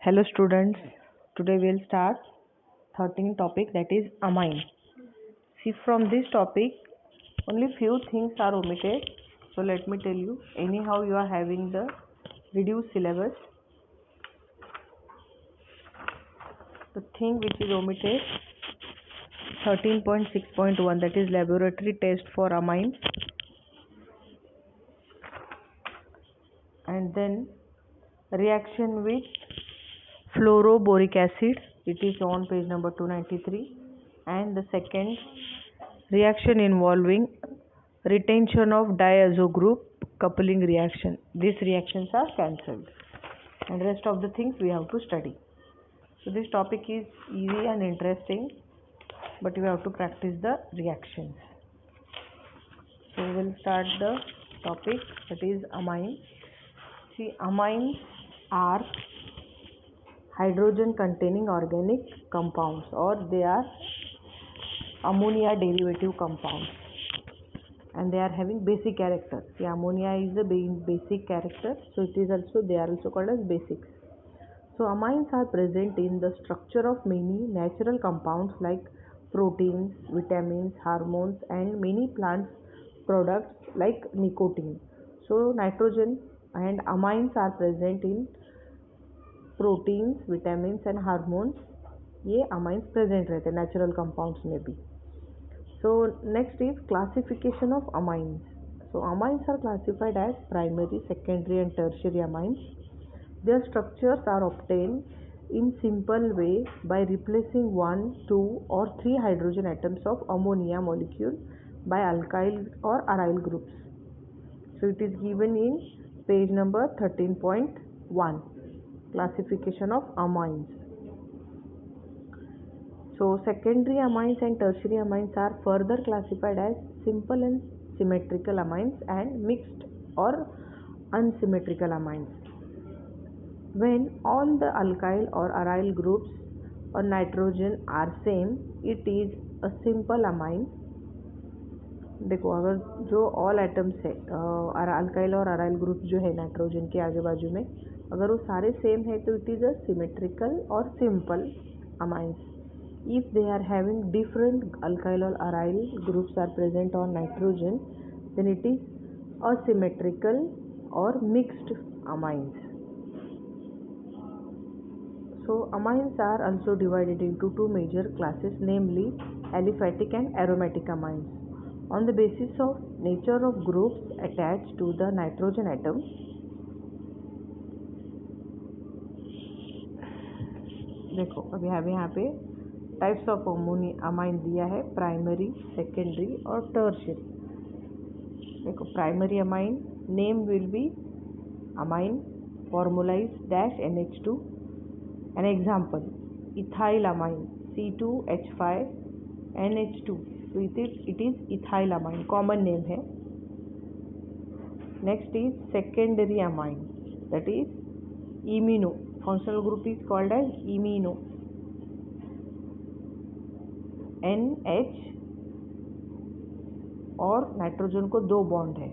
Hello students, today we'll start 13th topic, that is amine. See, from this topic only few things are omitted. So let me tell you, anyhow you are having the reduced syllabus. The thing which is omitted 13.6.1, that is laboratory test for amine, and then reaction with fluoroboric acid, it is on page number 293, and the second reaction involving retention of diazo group coupling reaction. These reactions are cancelled, and rest of the things we have to study. So this topic is easy and interesting, but you have to practice the reactions. So we will start the topic, that is amine. See, amines are hydrogen containing organic compounds, or they are ammonia derivative compounds, and they are having basic character. See, ammonia is a basic character, so it is also, they are also called as basics. So amines are present in the structure of many natural compounds like proteins, vitamins, hormones, and many plant products like nicotine. So nitrogen and amines are present in proteins, vitamins and hormones, ये amines present रहते हैं natural compounds में भी. So next is classification of amines. So amines are classified as primary, secondary and tertiary amines. Their structures are obtained in simple way by replacing 1, 2 or 3 hydrogen atoms of ammonia molecule by alkyl or aryl groups. So it is given in page number 13.1, classification of amines. So secondary amines and tertiary amines are further classified as simple and symmetrical amines and mixed or unsymmetrical amines. When all the alkyl or aryl groups or nitrogen are same, it is a simple amine. देखो, अगर जो all atoms है alkyl और aryl group जो है nitrogen के आगे बाजू में, अगर वो सारे सेम है तो इट इज़ अ सिमेट्रिकल और simple amines. If they are having different alkyl और aryl groups are present on nitrogen, then it is asymmetrical और mixed amines. So amines are also divided into two major classes, namely aliphatic and aromatic amines. On the basis of nature of groups attached to the nitrogen atom, देखो अभी यहाँ पे types of amine दिया है, primary, secondary और tertiary. देखो, primary amine name will be amine formula is dash NH2. An example, ethylamine C2H5NH2. So it is ethylamine, common name है. Next is secondary amine, that is imino. Functional group is called as imino. NH और nitrogen को 2 bond है,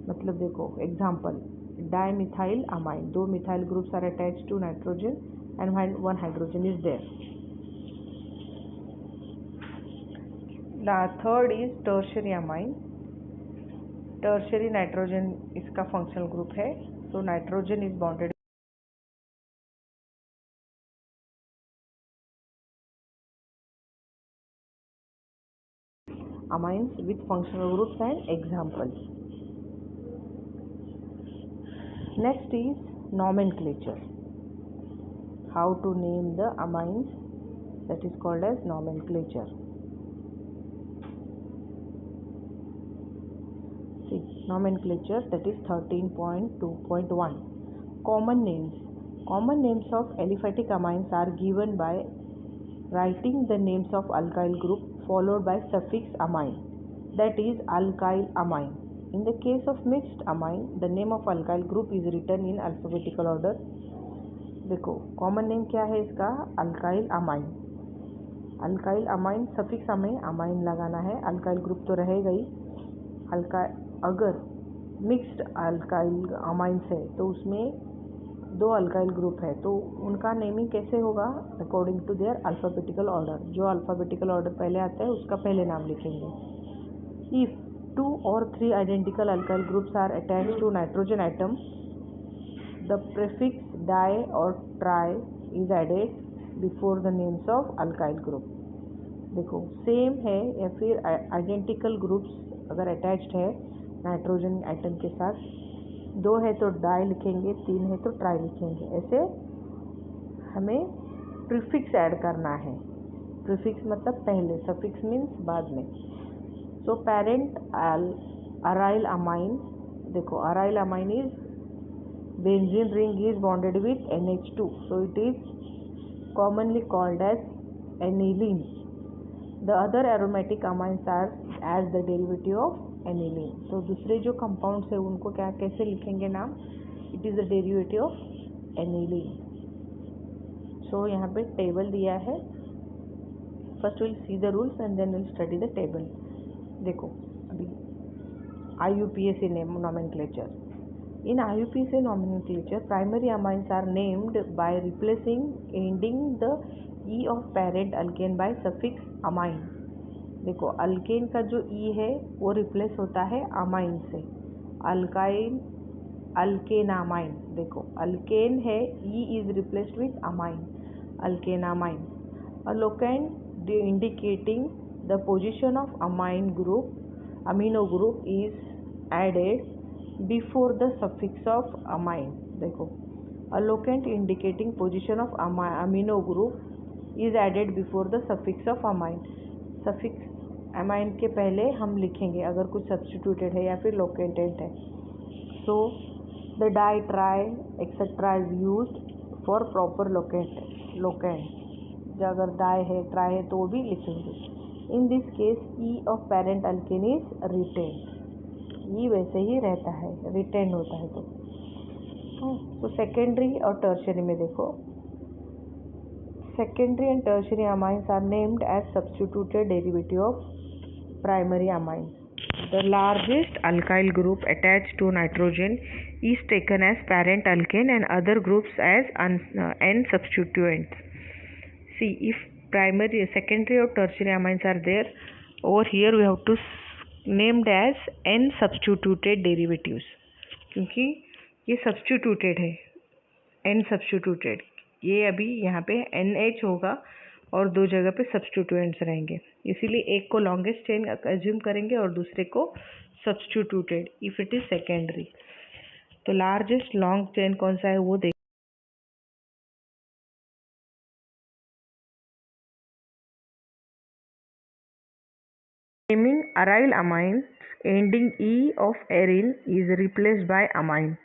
मतलब देखो example dimethyl amine, 2 methyl groups are attached to nitrogen and 1 hydrogen is there. Third is tertiary amine. Tertiary nitrogen इसका functional group है. So nitrogen is bonded amines with functional groups and examples. Next is nomenclature. How to name the amines, that is called as nomenclature. See, nomenclature, that is 13.2.1. Common names. Common names of aliphatic amines are given by writing the names of alkyl group followed by suffix amine, that is alkyl amine. In the case of mixed amine, the name of alkyl group is written in alphabetical order. देखो common name क्या है इसका, alkyl amine. Alkyl amine suffix हमें amine लगाना है, alkyl group तो रहेगा ही. अगर मिक्स्ड अल्काइल अमाइंस है तो उसमें दो अल्काइल ग्रुप है तो उनका नेमिंग कैसे होगा, according to their alphabetical order. जो अल्फ़ाबेटिकल ऑर्डर पहले आता है उसका पहले नाम लिखेंगे। If 2 or 3 identical alkyl groups are attached to nitrogen atom, the prefix di or tri is added before the names of alkyl group। देखो सेम है या फिर आइडेंटिकल ग्रुप्स अगर अटैच्ड है नाइट्रोजन एटम के साथ, 2 है तो डाई लिखेंगे, 3 है तो ट्राई लिखेंगे। ऐसे हमें प्रीफिक्स ऐड करना है। प्रीफिक्स मतलब पहले, सफिक्स मीन्स बाद में। सो पेरेंट अराइल अमाइन, देखो aryl amine is benzene ring is bonded with NH2, so it is commonly called as aniline. The other aromatic amines are as the derivative of aniline। तो दूसरे जो compounds है उनको क्या कैसे लिखेंगे नाम, it is the derivative of aniline. So यहाँ पे टेबल दिया है, first will see the rules and then will study the table. देखो अभी IUPAC name nomenclature. In IUPAC nomenclature, primary amines are named by replacing ending the E of parent alkane by suffix amine। देखो alkane का जो E है वो replace होता है amine से, अल्काइन अल्केनामाइन। देखो अल्केन है, E is replaced with amine, अल्केनामाइन। A locant indicating the position of amino group is added before the suffix of amine। देखो a locant indicating position of amino group is added before the suffix of amine। Suffix amine के पहले हम लिखेंगे अगर कुछ substituted है या फिर लोकेटेड है। So the di tri etcetera is used for proper locant. अगर डाई है ट्राई है तो वो भी लिखेंगे। In this case e of parent alkane is written, e वैसे ही रहता है, रिटेन होता है। तो सेकेंडरी और टर्शरी में देखो, secondary and tertiary amines are named as substituted derivative of primary amines। The largest alkyl group attached to nitrogen is taken as parent alkane and other groups as N substituents। See, if primary, secondary or tertiary amines are there, over here we have to named as N substituted derivatives, क्योंकि ये substituted है, N substituted। ये अभी यहाँ पे NH होगा और 2 जगह पे सब्स्टिट्यूएंट्स रहेंगे, इसीलिए एक को लॉन्गेस्ट चेन अज्यूम करेंगे और दूसरे को substituted if it is secondary. तो लार्जेस्ट लॉन्ग चेन कौन सा है वो देख। Naming aryl amine ending E of arene is replaced by amine.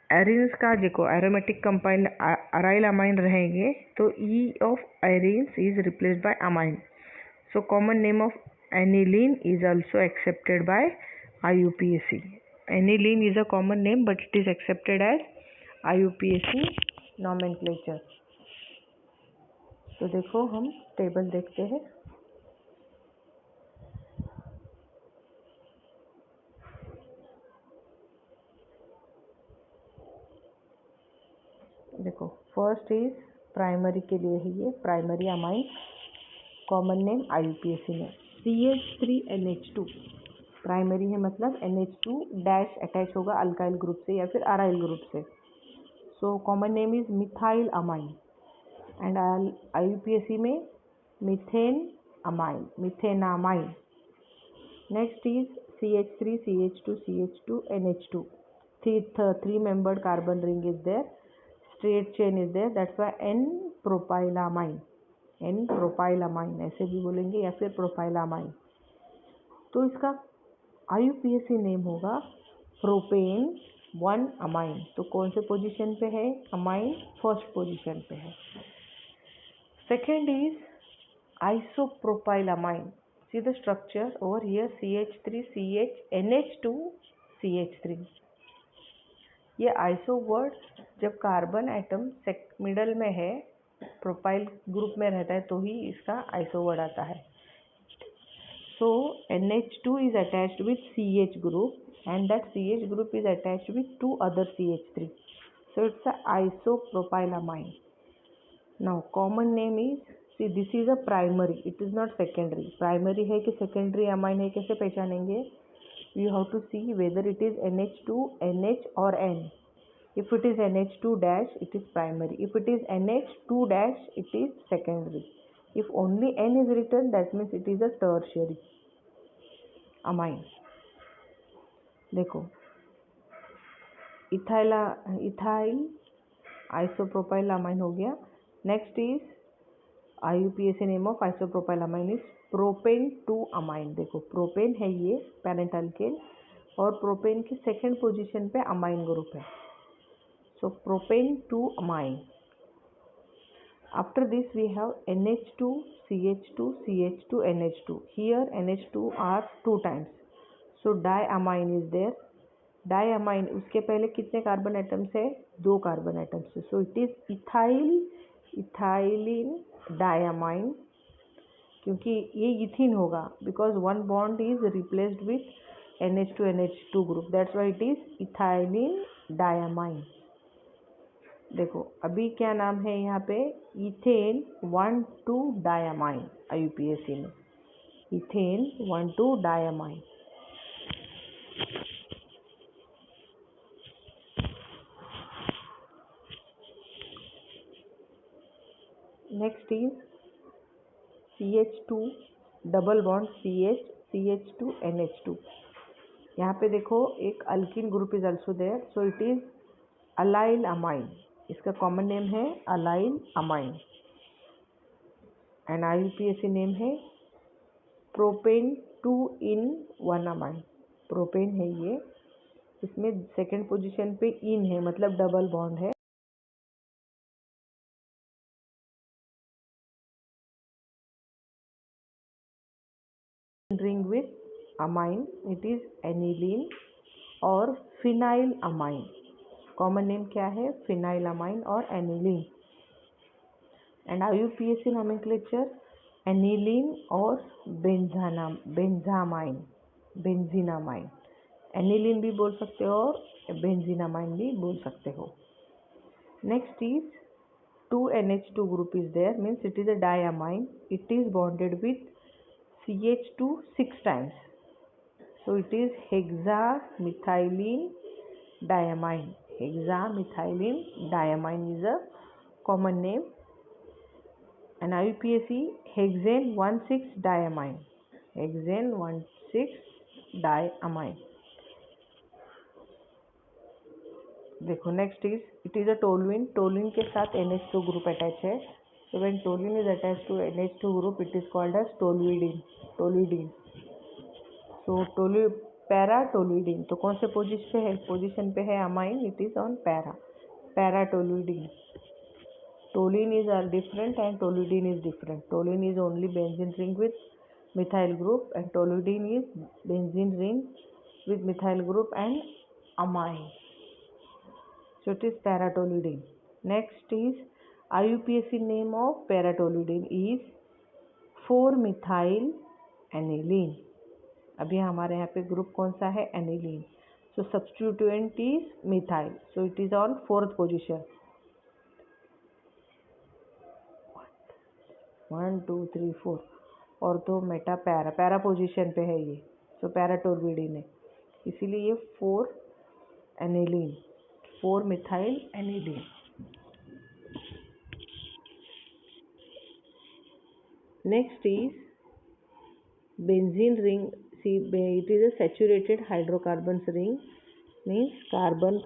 Arenes का देखो एरोमेटिक कंपाउंड अराइल अमाइन रहेंगे तो E of arenes is replaced by amine. So common name of aniline is also accepted by IUPAC। Aniline is a common name but it is accepted as IUPAC nomenclature. तो देखो हम table देखते हैं। देखो first is primary के लिए है, ये primary amine, common name IUPAC में CH3NH2। प्राइमरी है मतलब NH2 डैश अटैच होगा अल्काइल ग्रुप से या फिर अराइल ग्रुप से। सो common name is methyl amine and IUPAC में methane amine, methenamine. Next is CH3 CH2 CH2 NH2, 3 membered carbon ring is there, straight chain is there, that's why N-propylamine, N-propylamine ऐसे भी बोलेंगे या फिर प्रोपाइलामाइन। तो इसका IUPAC name होगा propane 1 amine. तो कौन से पोजीशन पे है अमाइन, फर्स्ट पोजीशन पे है। Second is isopropylamine. See the structure over here CH3 CH NH2 CH3। ये आइसो वर्ड जब कार्बन एटम मिडल में है, प्रोपाइल ग्रुप में रहता है तो ही इसका आइसो वर्ड आता है। सो NH2 is attached with CH group and that CH group is attached with 2 other CH3। So it's a isopropylamine. Now common name is, see this is a primary, it is not secondary. Primary है कि secondary amine है, कैसे पहचानेंगे? You have to see whether it is NH2, NH or N. If it is NH2 dash, it is primary. If it is NH2 dash, it is secondary. If only N is written, that means it is a tertiary amine. देखो ethyl isopropylamine हो गया. Next is IUPAC name of isopropylamine is propane 2 amine. देखो प्रोपेन है ये parent alkane और propane की second position पे अमाइन ग्रुप है. So propane 2 amine. After this we have NH2, CH2, CH2, NH2. Here NH2 are 2 times. So diamine is there. Diamine उसके पहले कितने कार्बन एटम्स है? 2 कार्बन एटम्स है. So it is ethylene diamine, क्योंकि ये ethyne होगा because one bond is replaced with NH2 NH2 group. That's why it is ethylene diamine. देखो अभी क्या नाम है यहाँ पे? Ethane 1,2 diamine. IUPAC में ethane 1,2 diamine. Next is CH2 double bond CH2 NH2. यहाँ पे देखो एक alkene group is also there. So it is allyl amine. इसका कॉमन नेम है allyl amine and IUPAC name है प्रोपेन 2 in 1 अमाइन. प्रोपेन है ये, इसमें सेकेंड पोजीशन पे इन है मतलब डबल बॉन्ड है. Ring with amine it is aniline और फिनाइल अमाइन. कॉमन नेम क्या है? फिनाइल अमाइन और aniline. And IUPAC nomenclature aniline और बेंजामाइन, बेंजीनामाइन. एनिलीन भी बोल सकते हो और बेंजीनामाइन भी बोल सकते हो. Next is 2 NH2 group is there, means it is a diamine. It is bonded with CH2 6 times. So it is hexamethylene diamine. Hexamethylene diamine is a common name. And IUPAC hexane 1,6 diamine. Hexane 1,6 diamine. देखो next is it is a toluene. Toluene के साथ NH2 group attach है. So when toluene is attach to NH2 group it is called as toluidine. So paratoluidine. तो कौन से position पे है amine? It is on paratoluidine. Toluene is are different and toluidine is different. Toluene is only benzene ring with methyl group and toluidine is benzene ring with methyl group and amine. So it is paratoluidine. Next is IUPAC name of paratoluidine is 4-methyl aniline. अभी हमारे यहाँ पे group कौन सा है? Aniline. So substituent is methyl. So it is on 4th position. 1 2 3 4 और तो Meta para position पे है ये. सो पैराटोलुइडिन है, इसीलिए ये 4 aniline, 4-methyl aniline. Next is benzene ring. See, it is a saturated hydrocarbons ring, means carbon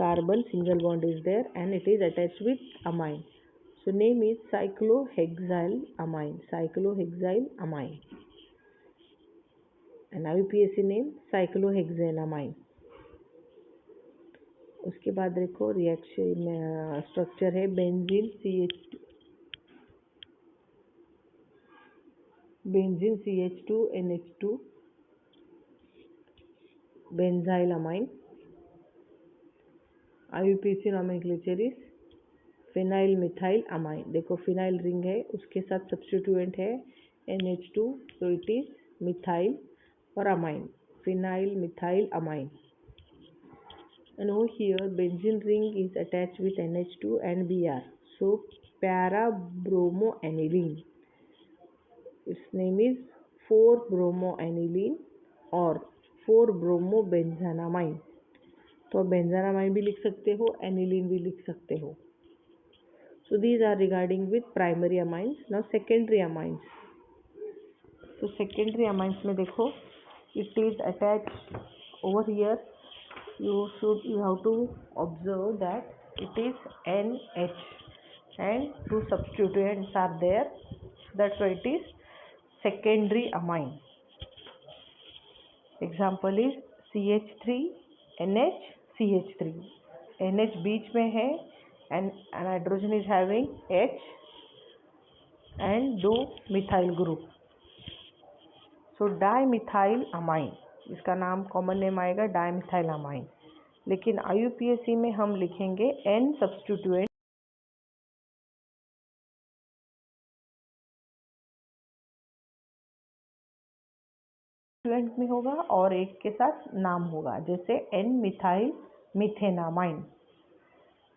single bond is there and it is attached with amine. So name is cyclohexyl amine. And IUPAC name cyclohexylamine. उसके बाद देखो reaction structure है benzene CH2 NH2 बेंजाइलामाइन. IUPAC nomenclature is phenyl methyl amine. देखो phenyl ring है, उसके साथ substituent है NH2. तो इट इज मिथाइल और amine, phenyl methyl amine. And over here benzene ring is attached with NH2 and Br. So para-bromoaniline, its name is 4-bromoaniline और 4-bromobenzanamine. तो आप बेंजानामाइन भी लिख सकते हो, एनिलीन भी लिख सकते हो. So these are regarding with primary amines. Now secondary amines. So secondary amines में देखो, it is attached over here. You have to observe that it is NH and two substituents are there. That's why it is secondary amine. Example is CH3 NH CH3. NH बीच में है and nitrogen is having H and दो methyl group. So dimethyl amine, इसका नाम common name आएगा dimethyl amine. लेकिन IUPAC में हम लिखेंगे N सब्स्टिट्यूएंट में होगा और एक के साथ नाम होगा, जैसे N methyl methenamine.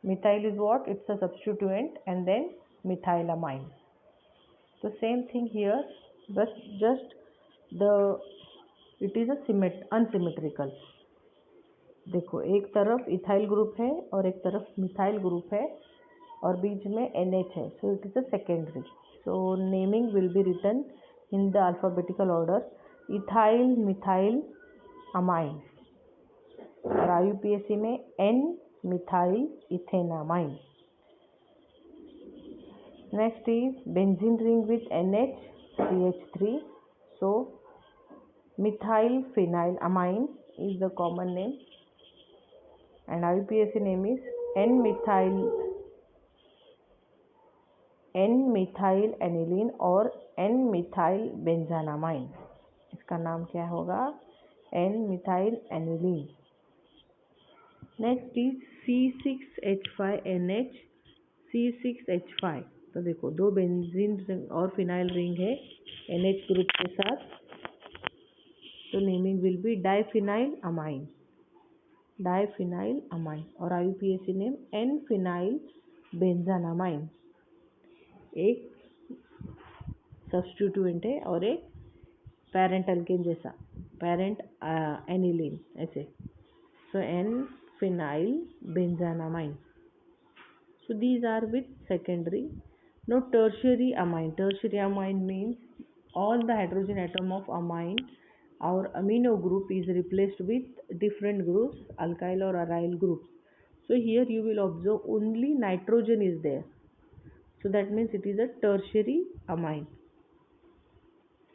Methyl is what? It's a substituent and then methylamine. So same thing here, but just it is a unsymmetrical. देखो एक तरफ इथाइल ग्रुप है और एक तरफ मिथाइल ग्रुप है और बीच में NH है. So it is a secondary. So naming will be written in the alphabetical order. Ethyl methyl amine और IUPAC में N methyl ethanamine. Next is benzene ring with NH CH3. So methyl phenyl amine is the common name and IUPAC name is N methyl aniline और N methyl benzanamine. इसका नाम क्या होगा? N methyl aniline. Next is C6H5NH C6H5. तो देखो दो benzene और phenyl ring है NH ग्रुप के साथ. तो naming will B diphenyl amine. Diphenyl amine और IUPAC नेम N फिनाइल बेंजानामाइन. एक सब्स्टिट्यूएंट है और एक पेरेंट अल्केन जैसा, पेरेंट एनिलीन ऐसे. सो N phenyl benzanamine. So these are with secondary. Now tertiary amine. Tertiary amine means all the hydrogen atom of amine or amino group is replaced with different groups, alkyl or aryl groups. So here you will observe only nitrogen is there. So that means it is a tertiary amine.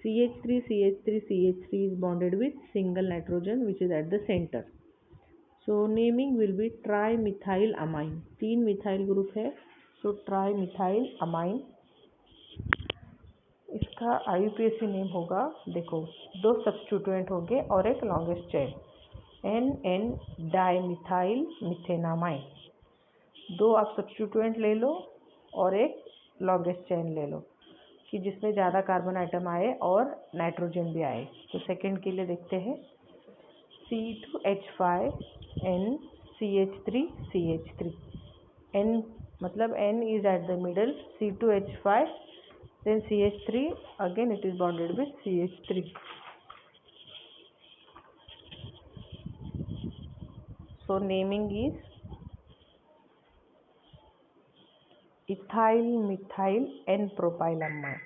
CH3 is bonded with single nitrogen which is at the center. So naming will be trimethyl amine. 3 methyl group है, so trimethyl amine. इसका IUPAC name होगा, देखो दो substituent होंगे और एक longest chain NN dimethyl methenamine. दो आप सब्स्टिट्यूएंट ले लो और एक लॉन्गेस्ट चेन ले लो कि जिसमें ज़्यादा कार्बन आइटम आए और नाइट्रोजन भी आए. तो सेकेंड के लिए देखते हैं C2H5 N CH3 N मतलब N is at the middle, C2H5 then CH3 again it is bonded with CH3. So naming is ethyl methyl N propylamine.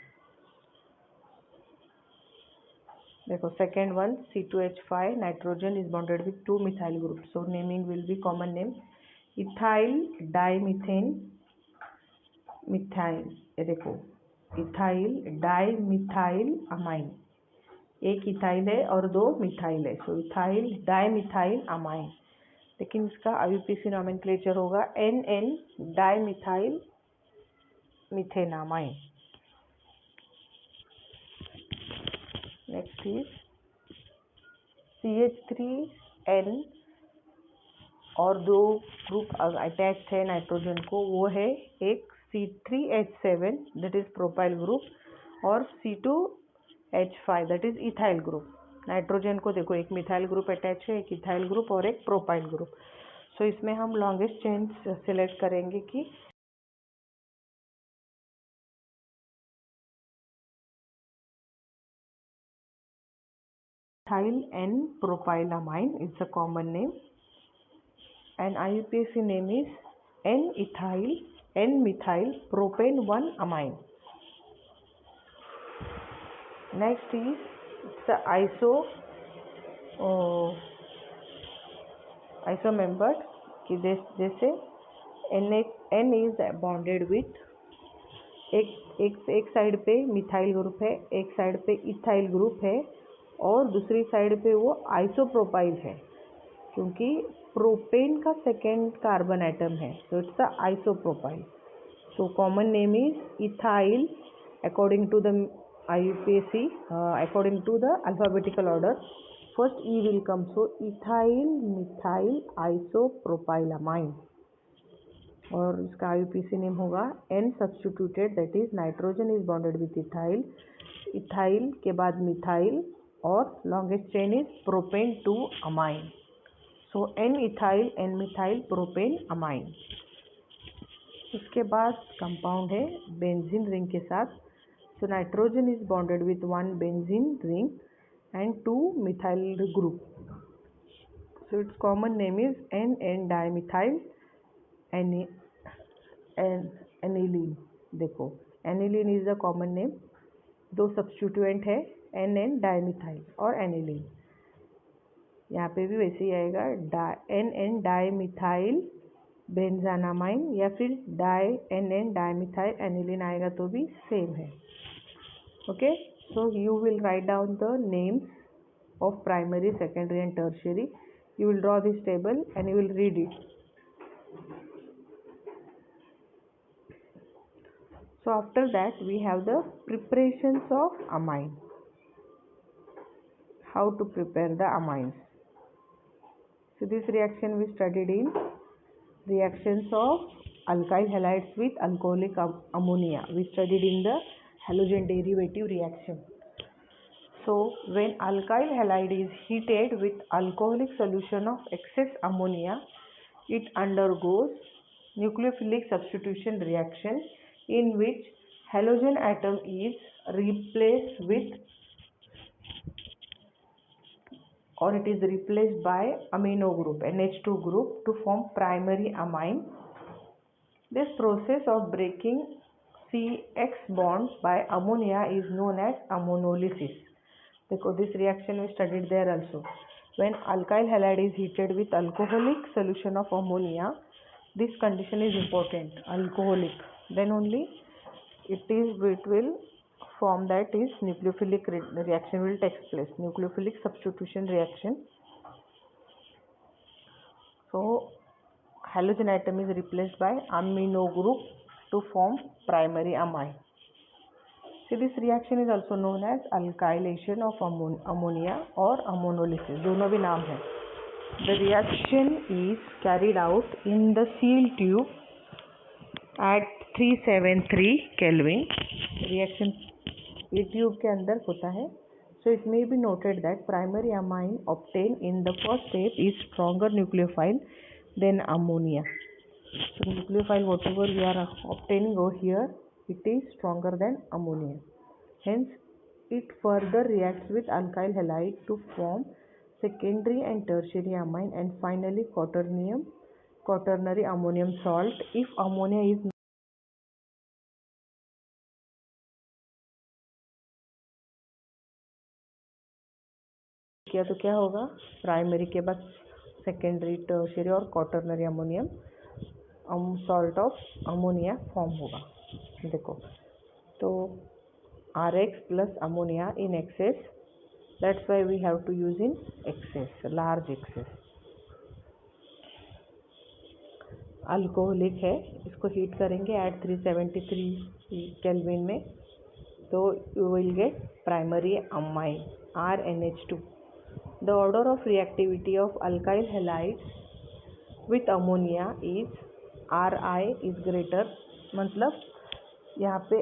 देखो second one C2H5 nitrogen is bonded with 2 methyl group. So naming will be common name ethyl dimethane methyl. ये देखो ethyl dimethyl amine. एक ethyl है और दो methyl है, सो ethyl dimethyl amine. लेकिन इसका IUPAC नॉमेनक्लेचर होगा NN dimethyl methenamine. Next is CH3N और दो ग्रुप अटैच्ड है नाइट्रोजन को, वो है एक C3H7 that is propyl group और C2H5 that is ethyl group. Nitrogen को देखो एक मिथाइल ग्रुप अटैच है, एक इथाइल ग्रुप और एक प्रोपाइल ग्रुप. सो इसमें हम लॉन्गेस्ट चेन सिलेक्ट करेंगे कि ethyl N-propylamine is the common name, and IUPAC name is N-ethyl N-methyl propane 1-amine. Next is the isomembered कि जैसे N is bonded with एक साइड पे मिथाइल ग्रुप है, एक साइड पे इथाइल ग्रुप है और दूसरी साइड पे वो आइसोप्रोपाइल है, क्योंकि प्रोपेन का सेकेंड कार्बन एटम है, तो it's the isopropyl. So common name is ethyl according to the IUPAC, according to the alphabetical order. First E will come, so ethyl methyl isopropylamine. और इसका IUPAC name होगा N substituted, that is nitrogen is bonded with ethyl, ethyl के बाद methyl और longest chain is propane 2-amine. So N ethyl N methyl propane amine. उसके बाद compound है benzene ring के साथ. So nitrogen is bonded with 1 benzene ring and 2 methyl group. So its common name is N dimethyl aniline. देखो aniline is the common name, दो substituent है N dimethyl और aniline. यहाँ पे भी वैसे ही आएगा N डाइमिथाइल बेंजानामाइन या फिर N डाइमिथाइल एनिलीन आएगा तो भी सेम है. Okay, so you will write down the names of primary, secondary and tertiary. You will draw this table and you will read it. So after that we have the preparations of amine. How to prepare the amines? So this reaction we studied in reactions of alkyl halides with alcoholic ammonia. We studied in the halogen derivative reaction. So when alkyl halide is heated with alcoholic solution of excess ammonia, it undergoes nucleophilic substitution reaction in which halogen atom is replaced with, or it is replaced by amino group NH2 group to form primary amine. This process of breaking CX bonds by ammonia is known as ammonolysis. Because this reaction we studied there also. When alkyl halide is heated with alcoholic solution of ammonia, this condition is important, alcoholic, then only it will form, that is nucleophilic reaction will take place, nucleophilic substitution reaction. So halogen atom is replaced by amino group to form primary amine. So this reaction is also known as alkylation of ammonia or ammonolysis. दोनों भी नाम है. The reaction is carried out in the sealed tube at 373 Kelvin. Reaction ये tube के अंदर होता है. So it may be noted that primary amine obtained in the first step is stronger nucleophile than ammonia. So nucleophile whatever we are obtaining over here, it is stronger than ammonia. Hence, it further reacts with alkyl halide to form secondary and tertiary amine and finally quaternary ammonium salt. If ammonia is किया तो क्या होगा, primary के बाद secondary, tertiary और quaternary ammonium salt of ammonia form होगा. देखो तो RX plus ammonia in excess, that's why we have to use in excess, large excess. Alcoholic है, इसको हीट करेंगे at 373 केल्विन में, तो you will get primary amine RNH2. The order of reactivity of alkyl halides with ammonia is RI is greater, मतलब यहाँ पे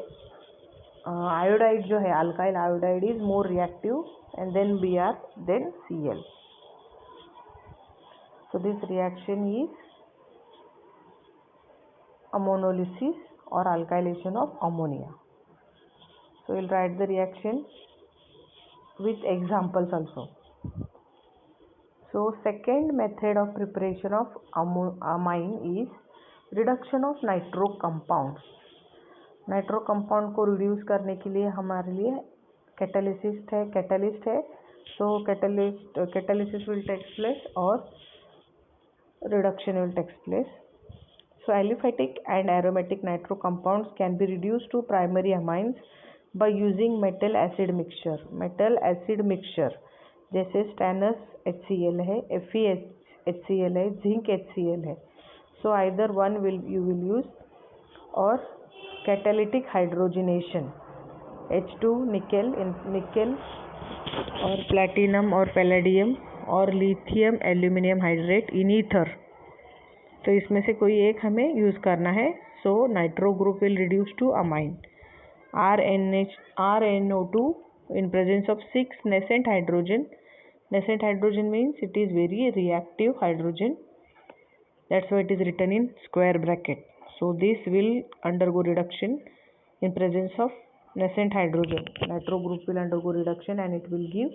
iodide जो है, alkyl iodide is more reactive and then Br then Cl. So this reaction is ammonolysis or alkylation of ammonia. So we'll write the reaction with examples also. So second method of preparation of amine is reduction of nitro compounds. Nitro compound को reduce करने के लिए हमारे लिए catalyst है. So catalysis will take place और reduction will take place. So aliphatic and aromatic nitro compounds can be reduce to primary amines by using metal acid mixture जैसे stannous HCl है, FeHCl है, जिंक HCl है. So either one you will use और catalytic hydrogenation H2 nickel और platinum और palladium और lithium aluminium hydrate इन ether. तो इसमें से कोई एक हमें यूज़ करना है. So nitro group will reduce to amine. RNO2 in presence of 6 nascent hydrogen. Nascent hydrogen means it is very reactive hydrogen. That's why it is written in square bracket. So this will undergo reduction in presence of nascent hydrogen. Nitro group will undergo reduction and it will give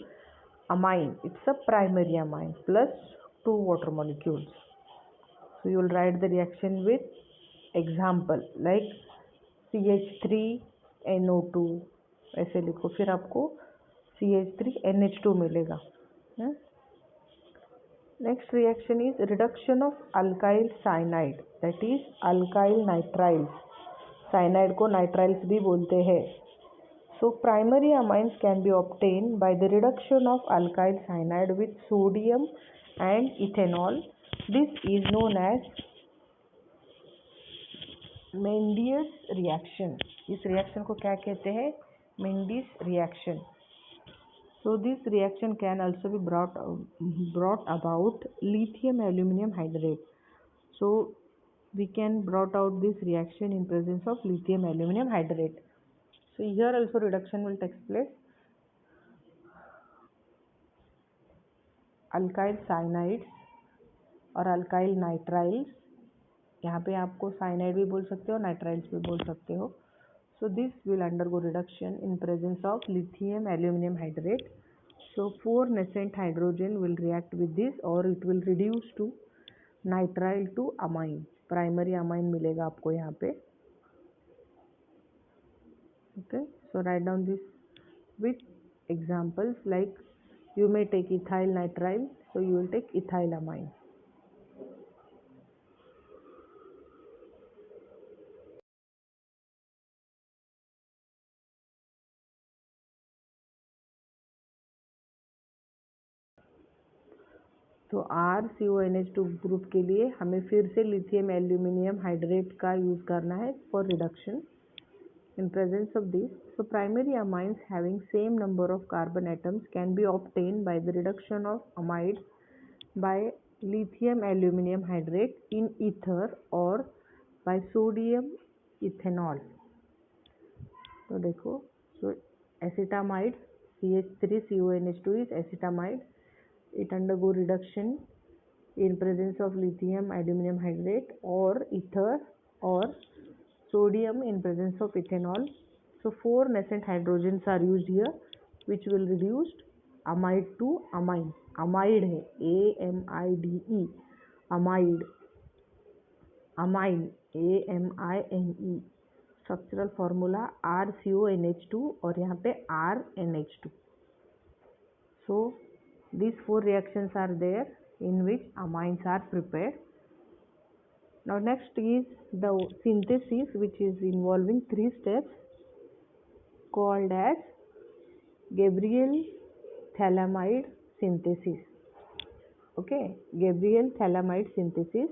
amine. It's a primary amine plus 2 water molecules. So you will write the reaction with example like CH3NO2 ऐसे लिखो, फिर आपको CH3NH2 मिलेगा. Next reaction is reduction of alkyl cyanide, that is alkyl nitriles. Cyanide को nitriles भी बोलते हैं. So primary amines can be obtained by the reduction of alkyl cyanide with sodium and ethanol. This is known as Mendes reaction. इस reaction को क्या कहते हैं? Mendes reaction. So this reaction can also be brought about lithium aluminum hydrate. So we can brought out this reaction in presence of lithium aluminum hydrate. So here also reduction will take place. Alkyl cyanides और alkyl nitriles, यहाँ पे आपको cyanide भी बोल सकते हो, nitriles भी बोल सकते हो. So this will undergo reduction in presence of lithium aluminum hydrate. So 4 nascent hydrogen will react with this or it will reduce to nitrile to amine. Primary amine मिलेगा आपको यहाँ पे. Okay, so write down this with examples like you may take ethyl nitrile, so you will take ethyl amine. तो RCONH2 group के लिए हमें फिर से लिथियम एल्यूमिनियम हाइड्रेट का यूज़ करना है for reduction in presence of this. So primary amines having same number of carbon atoms can be obtained by the reduction of amides by lithium aluminum hydrate in ether or by sodium ethanol. तो देखो, so acetamide CH3CONH2 is acetamide. It undergo reduction in presence of lithium aluminum hydrate or ether or sodium in presence of ethanol. So 4 nascent hydrogens are used here which will reduce amide to amine. Amide है AMIDE, amide, amine AMINE. Structural formula RCONH2 और यहाँ पे RNH2. So these 4 reactions are there in which amines are prepared. Now next is the synthesis which is involving 3 steps called as Gabriel-Thalamide synthesis. Okay, Gabriel-Thalamide synthesis.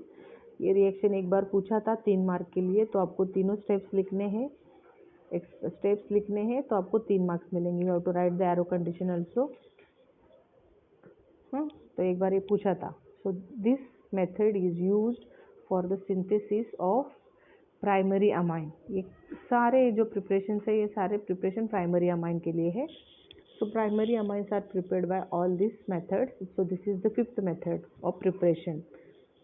ये reaction एक बार पूछा था 3 mark के लिए, तो आपको तीनों स्टेप्स लिखने हैं. तो आपको 3 मार्क्स मिलेंगे. You have to write the arrow condition also. तो एक बार ये पूछा था. So this method is used for the synthesis of primary amine. ये सारे जो प्रिपरेशन है, ये सारे प्रिपरेशन प्राइमरी अमाइन के लिए है. So primary amines are prepared by all this methods. So this is the 5th method of preparation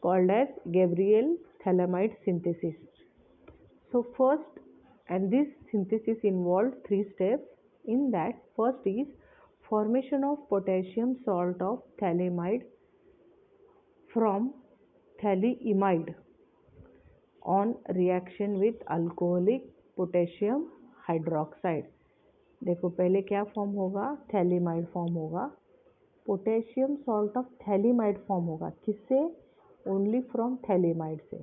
called as Gabriel-Thalamide synthesis. So first, and this synthesis involves 3 steps. In that, first is formation of potassium salt of phthalimide from phthalimide on reaction with alcoholic potassium hydroxide. देखो पहले क्या form होगा, phthalimide form होगा, potassium salt of phthalimide form होगा, किससे, only from phthalimide से,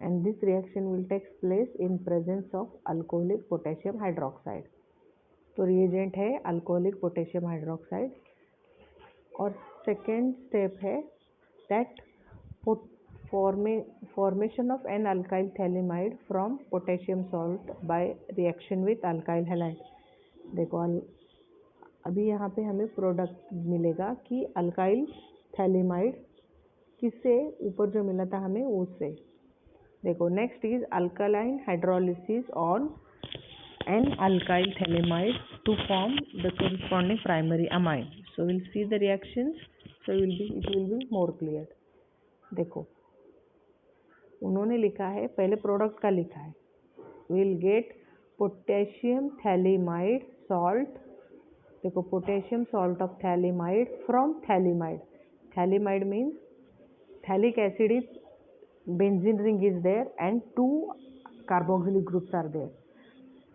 and this reaction will takes place in presence of alcoholic potassium hydroxide. तो reagent है अल्कोहलिक पोटेशियम हाइड्रोक्साइड. और सेकेंड स्टेप है that formation of an alkyl phthalimide from potassium salt by reaction with alkyl halide. देखो अभी यहाँ पे हमें product मिलेगा कि अल्काइल थैलीमाइड किससे, ऊपर जो मिला था हमें उससे. देखो next is alkaline hydrolysis on an alkyl phthalimide to form the corresponding primary amine. So we'll see the reactions, so it will be more clear. देखो उन्होंने लिखा है, पहले प्रोडक्ट का लिखा है, will get potassium phthalimide salt. देखो potassium salt of phthalimide from phthalimide. Phthalimide means phthalic acid is benzene ring is there and 2 carboxylic groups are there,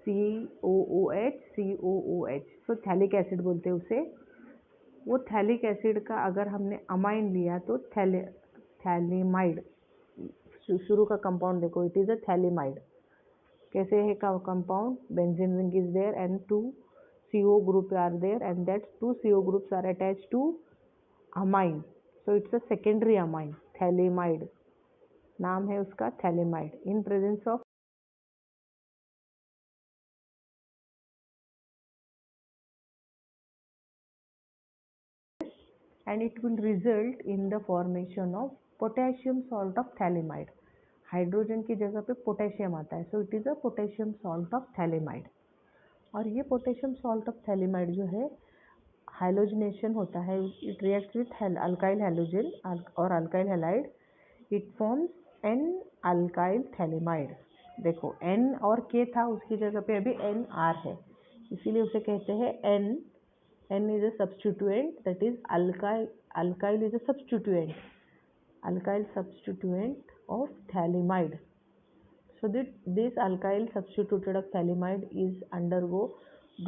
COOH COOH. So phthalic acid बोलते हैं उसे. वो phthalic acid का अगर हमने amine लिया तो थैलीमाइड, शुरू का कंपाउंड देखो, इट इज अ थैलीमाइड. कैसे है का compound, benzene ring is there and 2 CO group are there and that 2 CO groups are attached to amine. So it's a secondary amine, phthalimide नाम है उसका, phthalimide. In presence of and it will result in the formation of potassium salt of phthalimide. Hydrogen की जगह पे potassium आता है, so it is a potassium salt of phthalimide. और ये पोटेशियम सॉल्ट ऑफ थैलीमाइड जो है हाइलोजनेशन होता है, it reacts with alkyl halogen और alkyl halide, it forms an alkyl phthalimide. देखो N और K था, उसकी जगह पे अभी NR है, इसीलिए उसे कहते हैं N is a substituent, that is alkyl is a substituent, alkyl substituent of phthalimide. So this alkyl substituted of phthalimide is undergo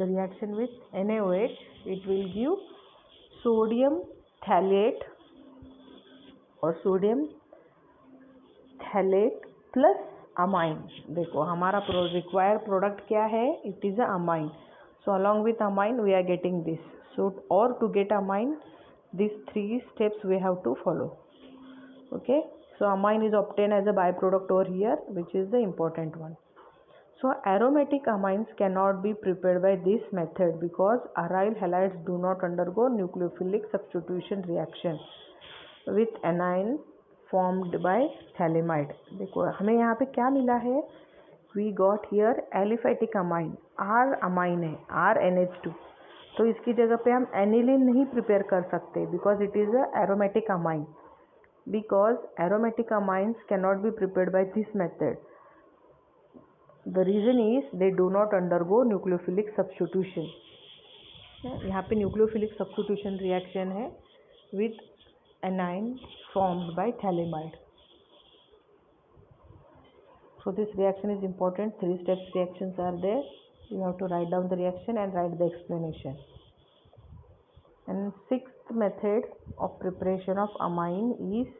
the reaction with NaOH. It will give sodium phthalate और sodium phthalate plus amine. देखो हमारा required product क्या है, it is a amine. So along with amine we are getting this. So or to get amine, these 3 steps we have to follow. Okay, so amine is obtained as a byproduct over here, which is the important one. So aromatic amines cannot be prepared by this method because aryl halides do not undergo nucleophilic substitution reaction with anion formed by phthalimide. देखो हमें यहाँ पे क्या मिला है, we got here aliphatic amine, R amine है, RNH2. तो इसकी जगह पे हम एनिलीन नहीं प्रिपेयर कर सकते because it is a aromatic amine. Because aromatic amines cannot be prepared by this method. The reason is they do not undergo nucleophilic substitution. यहाँ पे न्यूक्लियोफिलिक सब्स्टिट्यूशन रिएक्शन है with anion formed by phthalimide. So this reaction is important. 3 steps reactions are there. You have to write down the reaction and write the explanation. And 6th method of preparation of amine is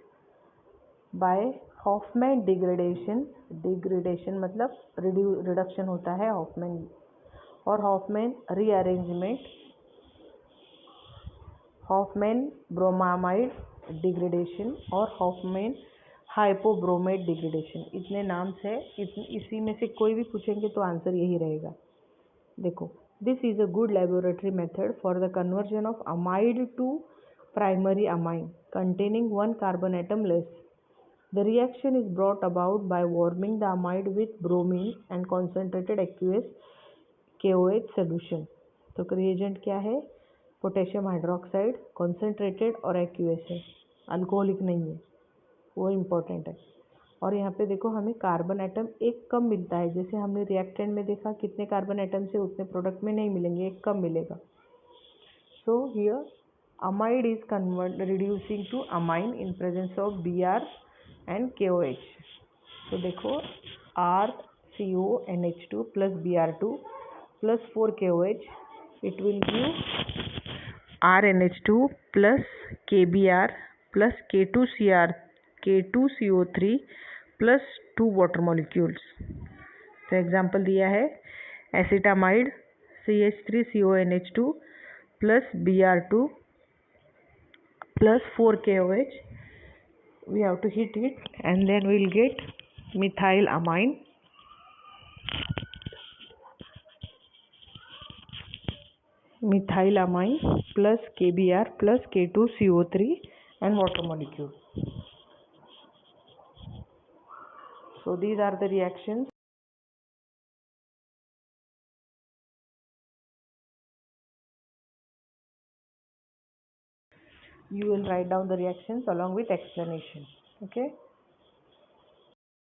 by Hofmann degradation. Degradation मतलब reduction होता है Hofmann, और Hofmann rearrangement, Hofmann bromamide degradation और Hofmann हाइपोब्रोमेट degradation. इतने नाम से इसी में से कोई भी पूछेंगे तो आंसर यही रहेगा. देखो this is a good laboratory method for the conversion of amide to primary amine containing 1 carbon atom less. The reaction is brought about by warming the amide with bromine and concentrated aqueous KOH solution. तो reagent क्या है, potassium hydroxide, concentrated और एक्यूएस है, alcoholic नहीं है, वो important है. और यहाँ पे देखो हमें कार्बन एटम एक कम मिलता है, जैसे हमने रिएक्टेंट में देखा कितने कार्बन एटम से उतने प्रोडक्ट में नहीं मिलेंगे, एक कम मिलेगा. So here amide is reducing to amine in presence of Br and KOH. So देखो RCONH2 plus Br2 plus 4KOH, it will give RNH2 plus KBr plus K2CO3 plus 2 water molecules. तो example दिया है acetamide CH3CONH2 plus Br2 plus 4KOH. We have to heat it and then we'll get methylamine. Methylamine plus KBr plus K2CO3 and water molecule. So these are the reactions. You will write down the reactions along with explanation. Okay.